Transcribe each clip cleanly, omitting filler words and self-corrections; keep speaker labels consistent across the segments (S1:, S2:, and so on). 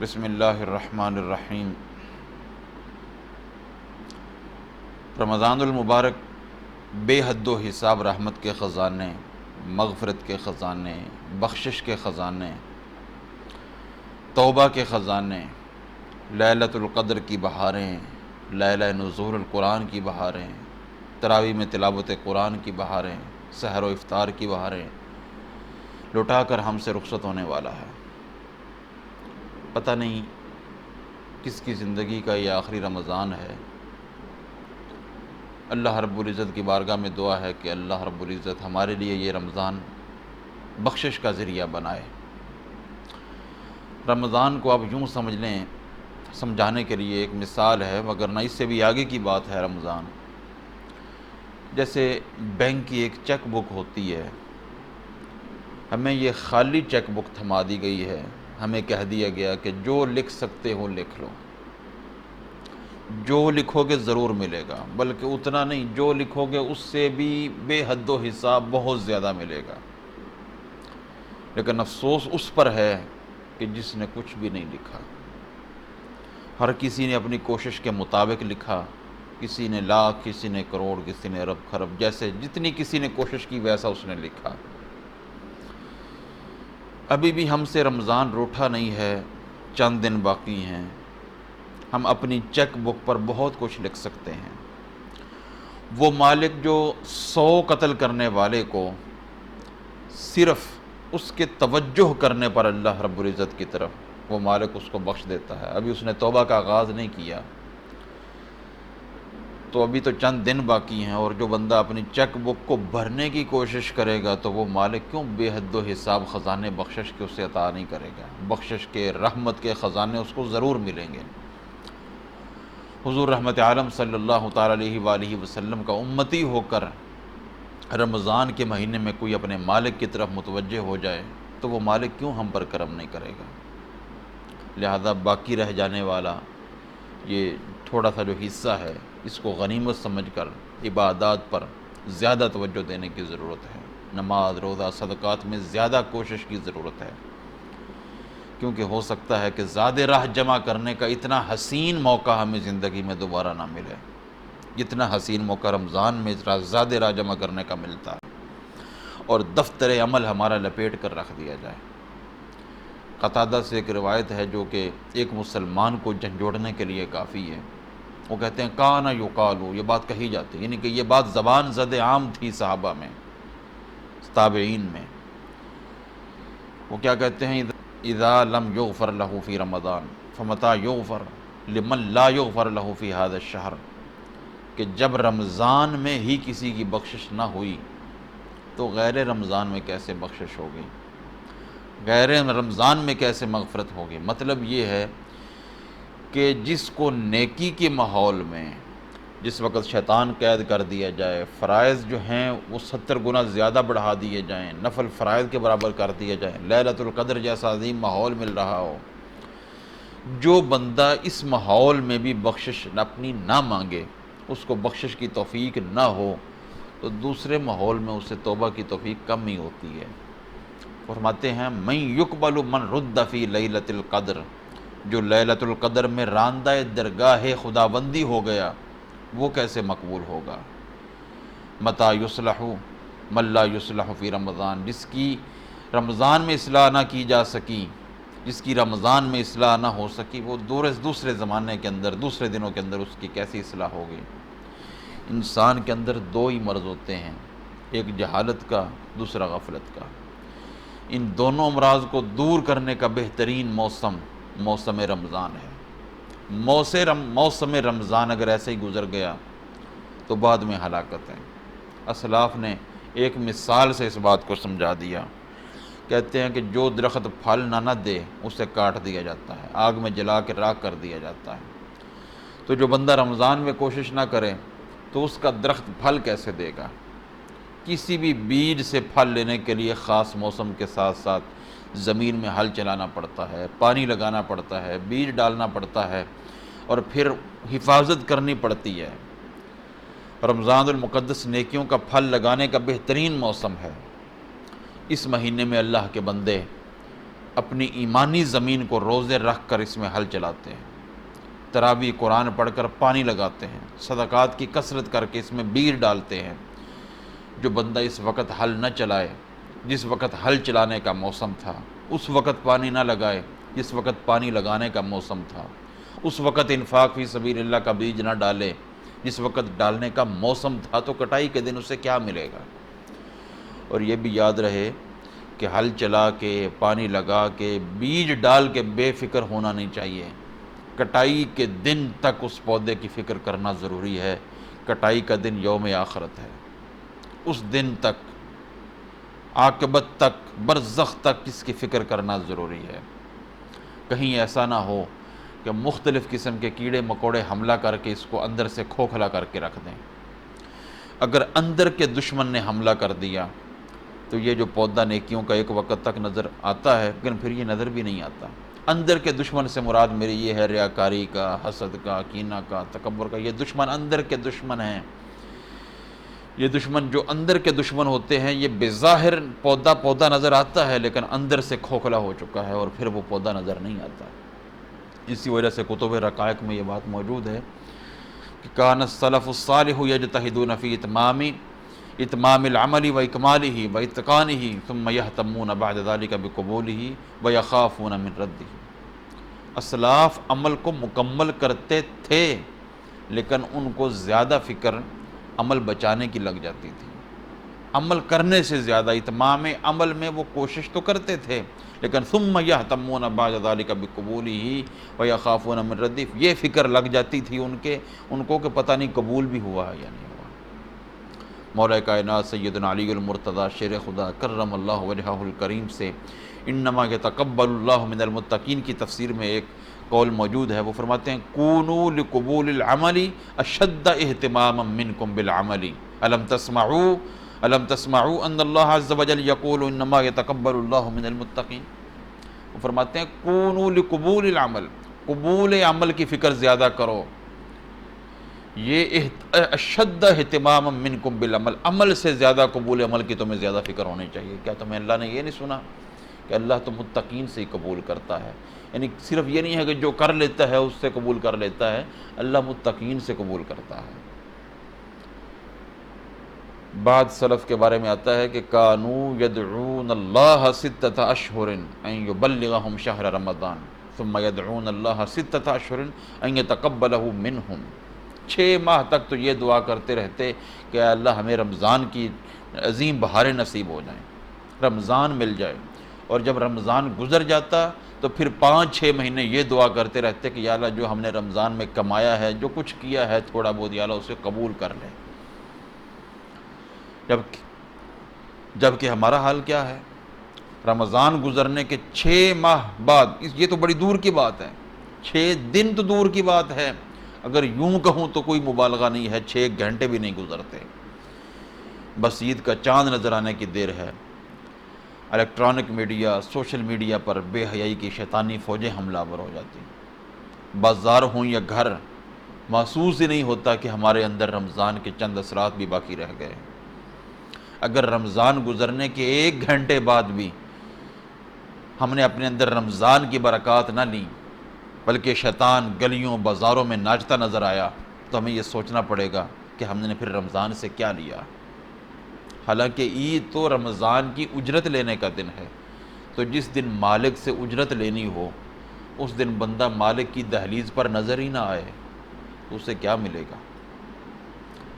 S1: بسم اللہ الرحمن الرحیم۔ رمضان المبارک بے حد و حساب رحمت کے خزانے، مغفرت کے خزانے، بخشش کے خزانے، توبہ کے خزانے، لیلۃ القدر کی بہاریں، لیلہ نزول القرآن کی بہاریں، تراویح میں تلاوت قرآن کی بہاریں، سحر و افطار کی بہاریں لٹا کر ہم سے رخصت ہونے والا ہے۔ پتہ نہیں کس کی زندگی کا یہ آخری رمضان ہے۔ اللہ رب العزت کی بارگاہ میں دعا ہے کہ اللہ رب العزت ہمارے لیے یہ رمضان بخشش کا ذریعہ بنائے۔ رمضان کو آپ یوں سمجھ لیں، سمجھانے کے لیے ایک مثال ہے، مگر نہ اس سے بھی آگے کی بات ہے۔ رمضان جیسے بینک کی ایک چیک بک ہوتی ہے، ہمیں یہ خالی چیک بک تھما دی گئی ہے، ہمیں کہہ دیا گیا کہ جو لکھ سکتے ہو لکھ لو، جو لکھو گے ضرور ملے گا، بلکہ اتنا نہیں، جو لکھو گے اس سے بھی بے حد و حساب بہت زیادہ ملے گا۔ لیکن افسوس اس پر ہے کہ جس نے کچھ بھی نہیں لکھا۔ ہر کسی نے اپنی کوشش کے مطابق لکھا، کسی نے لاکھ، کسی نے کروڑ، کسی نے ارب خرب، جیسے جتنی کسی نے کوشش کی ویسا اس نے لکھا۔ ابھی بھی ہم سے رمضان روٹھا نہیں ہے، چند دن باقی ہیں، ہم اپنی چیک بک پر بہت کچھ لکھ سکتے ہیں۔ وہ مالک جو 100 قتل کرنے والے کو صرف اس کے توجہ کرنے پر اللہ رب العزت کی طرف وہ مالک اس کو بخش دیتا ہے۔ ابھی اس نے توبہ کا آغاز نہیں کیا، تو ابھی تو چند دن باقی ہیں، اور جو بندہ اپنی چیک بک کو بھرنے کی کوشش کرے گا تو وہ مالک کیوں بے حد و حساب خزانے بخشش کے اسے عطا نہیں کرے گا۔ بخشش کے، رحمت کے خزانے اس کو ضرور ملیں گے۔ حضور رحمت عالم صلی اللہ تعالیٰ علیہ وآلہ وسلم کا امتی ہو کر رمضان کے مہینے میں کوئی اپنے مالک کی طرف متوجہ ہو جائے تو وہ مالک کیوں ہم پر کرم نہیں کرے گا۔ لہذا باقی رہ جانے والا یہ تھوڑا سا جو حصہ ہے، اس کو غنیمت سمجھ کر عبادات پر زیادہ توجہ دینے کی ضرورت ہے۔ نماز، روزہ، صدقات میں زیادہ کوشش کی ضرورت ہے، کیونکہ ہو سکتا ہے کہ زیادہ راہ جمع کرنے کا اتنا حسین موقع ہمیں زندگی میں دوبارہ نہ ملے، جتنا حسین موقع رمضان میں زیادہ راہ جمع کرنے کا ملتا ہے، اور دفتر عمل ہمارا لپیٹ کر رکھ دیا جائے۔ قتادہ سے ایک روایت ہے جو کہ ایک مسلمان کو جھنجھوڑنے کے لیے کافی ہے۔ وہ کہتے ہیں کانا یقالو، یہ بات کہی جاتی ہے، یعنی کہ یہ بات زبان زد عام تھی صحابہ میں، تابعین میں۔ وہ کیا کہتے ہیں؟ اذا لم یغفر له فی رمضان فمتى یغفر لمن لا یغفر له فی هذا الشہر، کہ جب رمضان میں ہی کسی کی بخشش نہ ہوئی تو غیر رمضان میں کیسے بخشش ہوگی، غیر رمضان میں کیسے مغفرت ہوگی۔ مطلب یہ ہے کہ جس کو نیکی کے ماحول میں جس وقت شیطان قید کر دیا جائے، فرائض جو ہیں وہ 70 گنا زیادہ بڑھا دیے جائیں، نفل فرائض کے برابر کر دیے جائیں، لیلۃ القدر جیسا عظیم ماحول مل رہا ہو، جو بندہ اس ماحول میں بھی بخشش اپنی نہ مانگے، اس کو بخشش کی توفیق نہ ہو، تو دوسرے ماحول میں اسے توبہ کی توفیق کم ہی ہوتی ہے۔ فرماتے ہیں من یقبل من رد فی لیلۃ القدر، جو لیلۃ القدر میں راندہ درگاہ خداوندی ہو گیا وہ کیسے مقبول ہوگا۔ متی یصلح من لا یصلح فی رمضان، جس کی رمضان میں اصلاح نہ کی جا سکی، جس کی رمضان میں اصلاح نہ ہو سکی، وہ دوسرے زمانے کے اندر، دوسرے دنوں کے اندر اس کی کیسی اصلاح ہوگی۔ انسان کے اندر دو ہی مرض ہوتے ہیں، ایک جہالت کا، دوسرا غفلت کا۔ ان دونوں امراض کو دور کرنے کا بہترین موسم رمضان ہے۔ موسم رمضان اگر ایسے ہی گزر گیا تو بعد میں ہلاکت ہے۔ اسلاف نے ایک مثال سے اس بات کو سمجھا دیا، کہتے ہیں کہ جو درخت پھل نہ دے اسے کاٹ دیا جاتا ہے، آگ میں جلا کے راکھ کر دیا جاتا ہے۔ تو جو بندہ رمضان میں کوشش نہ کرے تو اس کا درخت پھل کیسے دے گا؟ کسی بھی بیج سے پھل لینے کے لیے خاص موسم کے ساتھ ساتھ زمین میں ہل چلانا پڑتا ہے، پانی لگانا پڑتا ہے، بیج ڈالنا پڑتا ہے، اور پھر حفاظت کرنی پڑتی ہے۔ رمضان المقدس نیکیوں کا پھل لگانے کا بہترین موسم ہے۔ اس مہینے میں اللہ کے بندے اپنی ایمانی زمین کو روزے رکھ کر اس میں ہل چلاتے ہیں، تراویح قرآن پڑھ کر پانی لگاتے ہیں، صدقات کی کثرت کر کے اس میں بیج ڈالتے ہیں۔ جو بندہ اس وقت ہل نہ چلائے، جس وقت ہل چلانے کا موسم تھا، اس وقت پانی نہ لگائے جس وقت پانی لگانے کا موسم تھا، اس وقت انفاق فی سبیل اللہ کا بیج نہ ڈالے جس وقت ڈالنے کا موسم تھا، تو کٹائی کے دن اسے کیا ملے گا؟ اور یہ بھی یاد رہے کہ ہل چلا کے، پانی لگا کے، بیج ڈال کے بے فکر ہونا نہیں چاہیے۔ کٹائی کے دن تک اس پودے کی فکر کرنا ضروری ہے۔ کٹائی کا دن یوم آخرت ہے، اس دن تک، عاقبت تک، برزخ تک اس کی فکر کرنا ضروری ہے۔ کہیں ایسا نہ ہو کہ مختلف قسم کے کیڑے مکوڑے حملہ کر کے اس کو اندر سے کھوکھلا کر کے رکھ دیں۔ اگر اندر کے دشمن نے حملہ کر دیا تو یہ جو پودا نیکیوں کا ایک وقت تک نظر آتا ہے، لیکن پھر یہ نظر بھی نہیں آتا۔ اندر کے دشمن سے مراد میری یہ ہے ریاکاری کا، حسد کا، کینہ کا، تکبر کا۔ یہ دشمن اندر کے دشمن ہیں۔ یہ دشمن جو اندر کے دشمن ہوتے ہیں، یہ بظاہر پودا نظر آتا ہے لیکن اندر سے کھوکھلا ہو چکا ہے اور پھر وہ پودا نظر نہیں آتا۔ اسی وجہ سے کتب رقائق میں یہ بات موجود ہے کہ کان السلف الصالح یجتہدون فی اتمام العمل و اکمالہ و اتقانہ ثم یہتمون بعد ذلک بقبولہ و یخافون من ردہ۔ اسلاف عمل کو مکمل کرتے تھے لیکن ان کو زیادہ فکر عمل بچانے کی لگ جاتی تھی۔ عمل کرنے سے زیادہ اتمام عمل میں وہ کوشش تو کرتے تھے لیکن ثم یہتمون بعد ذلک بقبولہ و یخافون من ردہ، یہ فکر لگ جاتی تھی ان کو کہ پتہ نہیں قبول بھی ہوا ہے یا نہیں ہوا۔ مولا کائنات سیدنا علی المرتضیٰ شیر خدا کرم اللہ وجہہ الکریم سے انما یتقبل اللہ من المتقین کی تفسیر میں ایک قول موجود ہے۔ وہ فرماتے ہیں کونوا لقبول العمل اشد اہتماما منکم بالعمل الم تسمعوا ان اللہ عز وجل یقول انما یتقبل اللہ من المتقین۔ وہ فرماتے ہیں کونوا لقبول العمل، قبول عمل کی فکر زیادہ کرو۔ یہ اشد اہتماما منکم بالعمل، عمل سے زیادہ قبول عمل کی تمہیں زیادہ فکر ہونی چاہیے۔ کیا تمہیں اللہ نے یہ نہیں سنا کہ اللہ تو متقین سے ہی قبول کرتا ہے؟ یعنی صرف یہ نہیں ہے کہ جو کر لیتا ہے اس سے قبول کر لیتا ہے، اللہ متقین سے قبول کرتا ہے۔ بعد سلف کے بارے میں آتا ہے کہ کانوا یدعون اللہ ستۃ اشہر ان یبلغہم شہر رمضان ثم یدعون اللہ ستۃ اشہر ان یتقبلہ منہم۔ 6 ماہ تک تو یہ دعا کرتے رہتے کہ اے اللہ ہمیں رمضان کی عظیم بہاریں نصیب ہو جائیں، رمضان مل جائے۔ اور جب رمضان گزر جاتا تو پھر 5-6 مہینے یہ دعا کرتے رہتے کہ یا اللہ جو ہم نے رمضان میں کمایا ہے، جو کچھ کیا ہے تھوڑا بہت، یا اللہ اسے قبول کر لے۔ جبکہ ہمارا حال کیا ہے؟ رمضان گزرنے کے 6 ماہ بعد، یہ تو بڑی دور کی بات ہے، 6 دن تو دور کی بات ہے، اگر یوں کہوں تو کوئی مبالغہ نہیں ہے، 6 گھنٹے بھی نہیں گزرتے، بس عید کا چاند نظر آنے کی دیر ہے۔ الیکٹرانک میڈیا، سوشل میڈیا پر بے حیائی کی شیطانی فوجیں حملہ آور ہو جاتی ہیں۔ بازار ہوں یا گھر، محسوس ہی نہیں ہوتا کہ ہمارے اندر رمضان کے چند اثرات بھی باقی رہ گئے۔ اگر رمضان گزرنے کے 1 گھنٹے بعد بھی ہم نے اپنے اندر رمضان کی برکات نہ لیں، بلکہ شیطان گلیوں بازاروں میں ناچتا نظر آیا، تو ہمیں یہ سوچنا پڑے گا کہ ہم نے پھر رمضان سے کیا لیا۔ حالانکہ عید تو رمضان کی اجرت لینے کا دن ہے، تو جس دن مالک سے اجرت لینی ہو اس دن بندہ مالک کی دہلیز پر نظر ہی نہ آئے تو اسے کیا ملے گا؟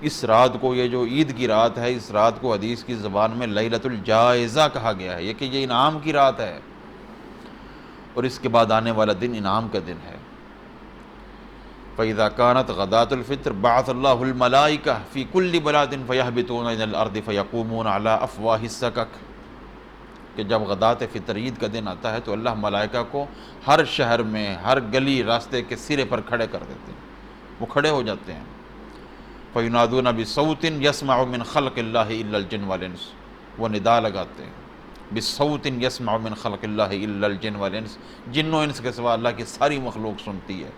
S1: اس رات کو، یہ جو عید کی رات ہے، اس رات کو حدیث کی زبان میں لیلۃ الجائزہ کہا گیا ہے، یہ کہ یہ انعام کی رات ہے، اور اس کے بعد آنے والا دن انعام کا دن ہے۔ فَإِذَا كَانَتْ غَدَاةُ الْفِطْرِ بَعَثَ اللَّهُ الْمَلَائِكَةَ فِي كُلِّ بَلَادٍ فَيَهْبِطُونَ إِلَى الْأَرْضِ فَيَقُومُونَ عَلَى أَفْوَاهِ السَّكَكِ، کہ جب غدات فطر عید کا دن آتا ہے تو اللہ ملائکہ کو ہر شہر میں، ہر گلی راستے کے سرے پر کھڑے کر دیتے ہیں، وہ کھڑے ہو جاتے ہیں۔ فَيُنَادُونَ بِصَوْتٍ يَسْمَعُ مِنْ خَلْقِ اللَّهِ إِلَّا الْجِنَّ وَالْإِنسُ، وہ ندا لگاتے ہیں بِصَوْتٍ يَسْمَعُ مِنْ خَلْقِ اللَّهِ إِلَّا الْجِنَّ وَالْإِنسُ، جن و انس کے سوا اللہ کی ساری مخلوق سنتی ہے۔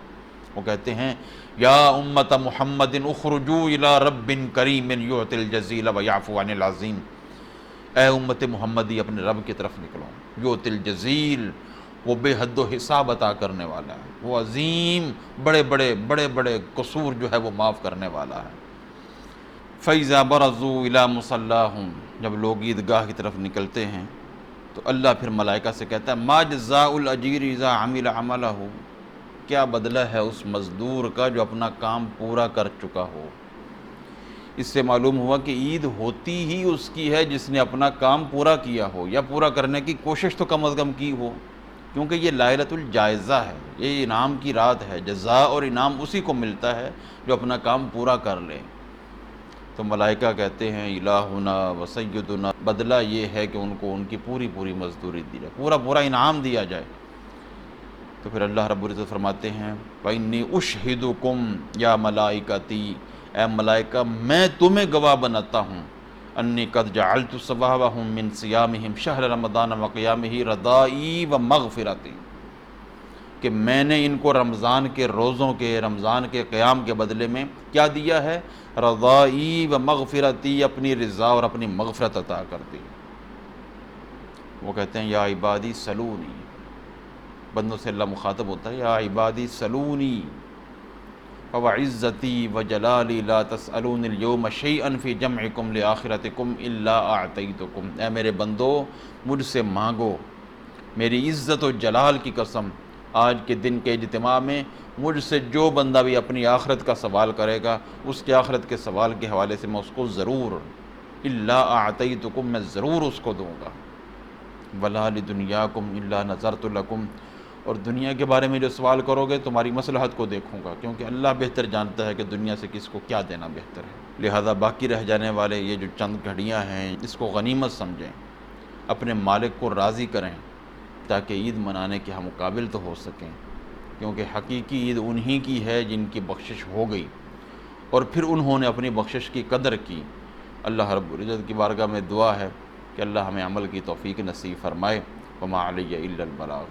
S1: وہ کہتے ہیں یا امت محمد اخرجوا الى رب کریم یعطی الجزیل ویعفو عن العظیم، اے امت محمدی اپنے رب کی طرف نکلو، یعطی الجزیل، وہ بے حد و حساب عطا کرنے والا ہے، وہ عظیم بڑے بڑے قصور جو ہے وہ معاف کرنے والا ہے۔ فَإِذَا بَرَزُوا إِلَىٰ مُصَلَّاهُمْ، جب لوگ عیدگاہ کی طرف نکلتے ہیں تو اللہ پھر ملائکہ سے کہتا ہے مَا جَزَاءُ الْأَجِيرِ إِذَا عَمِلَ عَمَلَهُ، کیا بدلہ ہے اس مزدور کا جو اپنا کام پورا کر چکا ہو۔ اس سے معلوم ہوا کہ عید ہوتی ہی اس کی ہے جس نے اپنا کام پورا کیا ہو، یا پورا کرنے کی کوشش تو کم از کم کی ہو، کیونکہ یہ لائلۃ الجائزہ ہے، یہ انعام کی رات ہے، جزا اور انعام اسی کو ملتا ہے جو اپنا کام پورا کر لے۔ تو ملائکہ کہتے ہیں الہنا و سیدنا، بدلہ یہ ہے کہ ان کو ان کی پوری مزدوری دی جائے، پورا انعام دیا جائے۔ تو پھر اللہ رب العزت فرماتے ہیں وَإِنِّي أُشْهِدُكُمْ یا ملائکتی، اے ملائکہ میں تمہیں گواہ بناتا ہوں، انی قد جعلت ثوابهم من صیامهم شہر رمضان وقیامہ رضائی و مغفرتی، کہ میں نے ان کو رمضان کے روزوں کے، رمضان کے قیام کے بدلے میں کیا دیا ہے؟ رضائی و مغفرتی، اپنی رضا اور اپنی مغفرت عطا کر دی۔ وہ کہتے ہیں یا عبادی سلونی، بندوں سے اللہ مخاطب ہوتا ہے یا عبادی سلونی فوعزتی وجلالی لا تسألون اليوم شیئا فی جمعکم لآخرتکم الا اعطیتکم، اے میرے بندو مجھ سے مانگو، میری عزت و جلال کی قسم، آج کے دن کے اجتماع میں مجھ سے جو بندہ بھی اپنی آخرت کا سوال کرے گا، اس کے آخرت کے سوال کے حوالے سے میں اس کو ضرور الا اعطیتکم، میں ضرور اس کو دوں گا، ولا لدنیاکم الا نظرت لکم، اور دنیا کے بارے میں جو سوال کرو گے تمہاری مصلحت کو دیکھوں گا، کیونکہ اللہ بہتر جانتا ہے کہ دنیا سے کس کو کیا دینا بہتر ہے۔ لہذا باقی رہ جانے والے یہ جو چند گھڑیاں ہیں اس کو غنیمت سمجھیں، اپنے مالک کو راضی کریں تاکہ عید منانے کے ہم قابل تو ہو سکیں، کیونکہ حقیقی عید انہی کی ہے جن کی بخشش ہو گئی اور پھر انہوں نے اپنی بخشش کی قدر کی۔ اللہ رب العزت کی بارگاہ میں دعا ہے کہ اللہ ہمیں عمل کی توفیق نصیب فرمائے۔ وما علی الا البلاغ۔